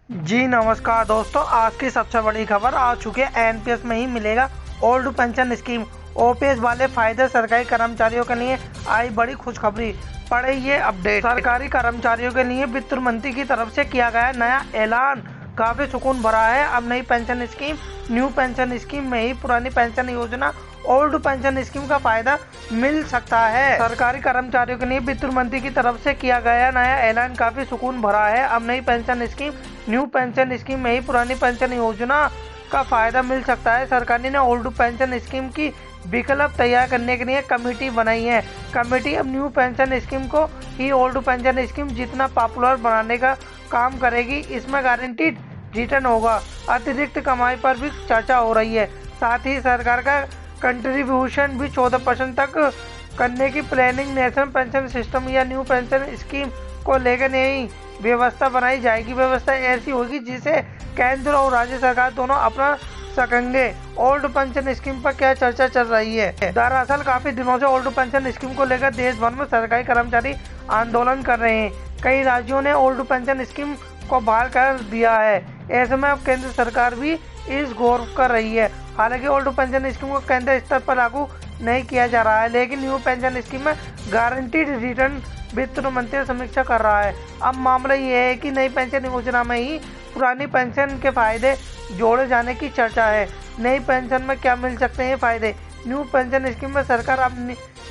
जी नमस्कार दोस्तों, आज की सबसे बड़ी खबर आ चुकी है। एनपीएस में ही मिलेगा ओल्ड पेंशन स्कीम। ओपीएस वाले फायदे सरकारी कर्मचारियों के लिए आई बड़ी खुशखबरी। पढ़े ये अपडेट। सरकारी कर्मचारियों के लिए वित्त मंत्री की तरफ से किया गया नया ऐलान काफी सुकून भरा है। अब नई pension scheme new pension scheme में ही पुरानी पेंशन योजना ओल्ड पेंशन स्कीम का फायदा मिल सकता है। सरकारी कर्मचारियों के लिए वित्त मंत्री की तरफ से किया गया नया ऐलान काफी सुकून भरा है। अब नई pension scheme new pension scheme में ही पुरानी पेंशन योजना का फायदा मिल सकता है। सरकार ने ओल्ड पेंशन स्कीम की विकल्प तैयार करने के लिए कमेटी बनाई है। कमेटी अब न्यू पेंशन स्कीम को ही ओल्ड पेंशन स्कीम जितना पॉपुलर बनाने का काम करेगी। इसमें गारंटीड रिटर्न होगा। अतिरिक्त कमाई पर भी चर्चा हो रही है। साथ ही सरकार का कंट्रीब्यूशन भी 14% तक करने की प्लानिंग। नेशनल पेंशन सिस्टम या न्यू पेंशन स्कीम को लेकर नई व्यवस्था बनाई जाएगी। व्यवस्था ऐसी होगी जिसे केंद्र और राज्य सरकार दोनों अपना सकेंगे। ओल्ड पेंशन स्कीम पर क्या चर्चा चल रही है? दरअसल काफी दिनों से ओल्ड पेंशन स्कीम को लेकर देश भर में सरकारी कर्मचारी आंदोलन कर रहे हैं। कई राज्यों ने ओल्ड पेंशन स्कीम को बहाल कर दिया है। ऐसे में अब केंद्र सरकार भी इस गौर कर रही है। हालांकि ओल्ड पेंशन स्कीम को केंद्र स्तर पर लागू नहीं किया जा रहा है, लेकिन न्यू पेंशन स्कीम में गारंटीड रिटर्न वित्त मंत्री समीक्षा कर रहा है। अब मामला ये है कि नई पेंशन योजना में ही पुरानी पेंशन के फायदे जोड़े जाने की चर्चा है। नई पेंशन में क्या मिल सकते हैं फायदे? न्यू पेंशन स्कीम में सरकार अब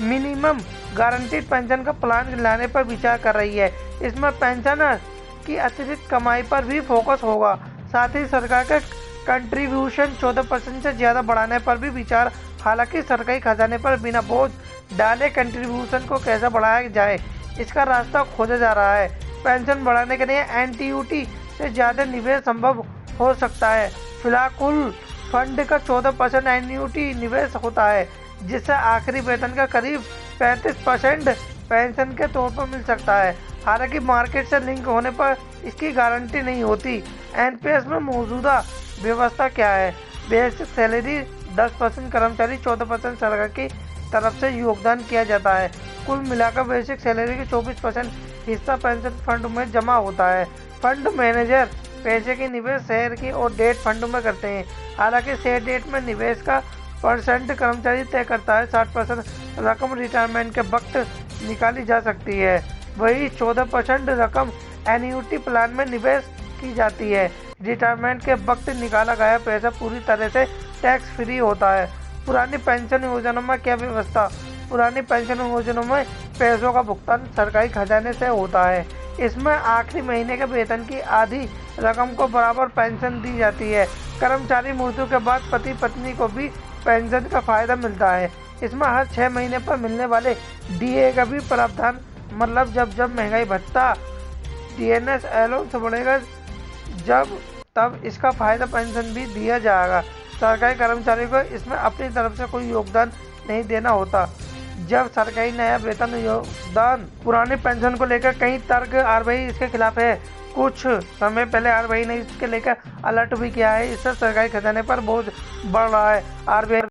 मिनिमम गारंटीड पेंशन का प्लान लाने पर विचार कर रही है। इसमें पेंशनर की अतिरिक्त कमाई पर भी फोकस होगा। साथ ही सरकार का कंट्रीब्यूशन 14% से ज़्यादा बढ़ाने पर भी विचार। हालांकि सरकारी खजाने पर बिना बोझ डाले कंट्रीब्यूशन को कैसे बढ़ाया जाए, इसका रास्ता खोजा जा रहा है। पेंशन बढ़ाने के लिए एनटीयूटी से ज़्यादा निवेश संभव हो सकता है। फिलहाल कुल फंड का 14% एनटीयूटी निवेश होता है, जिससे आखिरी वेतन का करीब 35% पेंशन के तौर पर मिल सकता है। हालांकि मार्केट से लिंक होने पर इसकी गारंटी नहीं होती। एनपीएस में मौजूदा व्यवस्था क्या है? बेसिक सैलरी 10%, कर्मचारी 14% सरकार की तरफ से योगदान किया जाता है। कुल मिलाकर बेसिक सैलरी की 24% हिस्सा पेंशन फंड में जमा होता है। फंड मैनेजर पैसे की निवेश शहर की और डेट फंड में करते हैं। हालांकि शेयर डेट में निवेश का परसेंट कर्मचारी तय करता है। 60% रकम रिटायरमेंट के वक्त निकाली जा सकती है, वही 14% रकम एन्युटी प्लान में निवेश की जाती है। रिटायरमेंट के वक्त निकाला गया पैसा पूरी तरह से टैक्स फ्री होता है। पुरानी पेंशन योजना में क्या व्यवस्था? पुरानी पेंशन योजना में पैसों का भुगतान सरकारी खजाने से होता है। इसमें आखिरी महीने के वेतन की आधी रकम को बराबर पेंशन दी जाती है। कर्मचारी मृत्यु के बाद पति पत्नी को भी पेंशन का फायदा मिलता है। इसमें हर 6 महीने पर मिलने वाले डीए का भी प्रावधान, मतलब जब महंगाई भत्ता डीएनएस अलाउंस बढ़ेगा तब इसका फायदा पेंशन भी दिया जाएगा। सरकारी कर्मचारियों को इसमें अपनी तरफ से कोई योगदान नहीं देना होता। जब सरकारी नया वेतन योगदान पुरानी पेंशन को लेकर कई तर्क आरबीआई इसके खिलाफ है। कुछ समय पहले आरबीआई ने इसके लेकर अलर्ट भी किया है। इससे सरकारी खजाने पर बोझ बढ़ रहा है। आरबीआई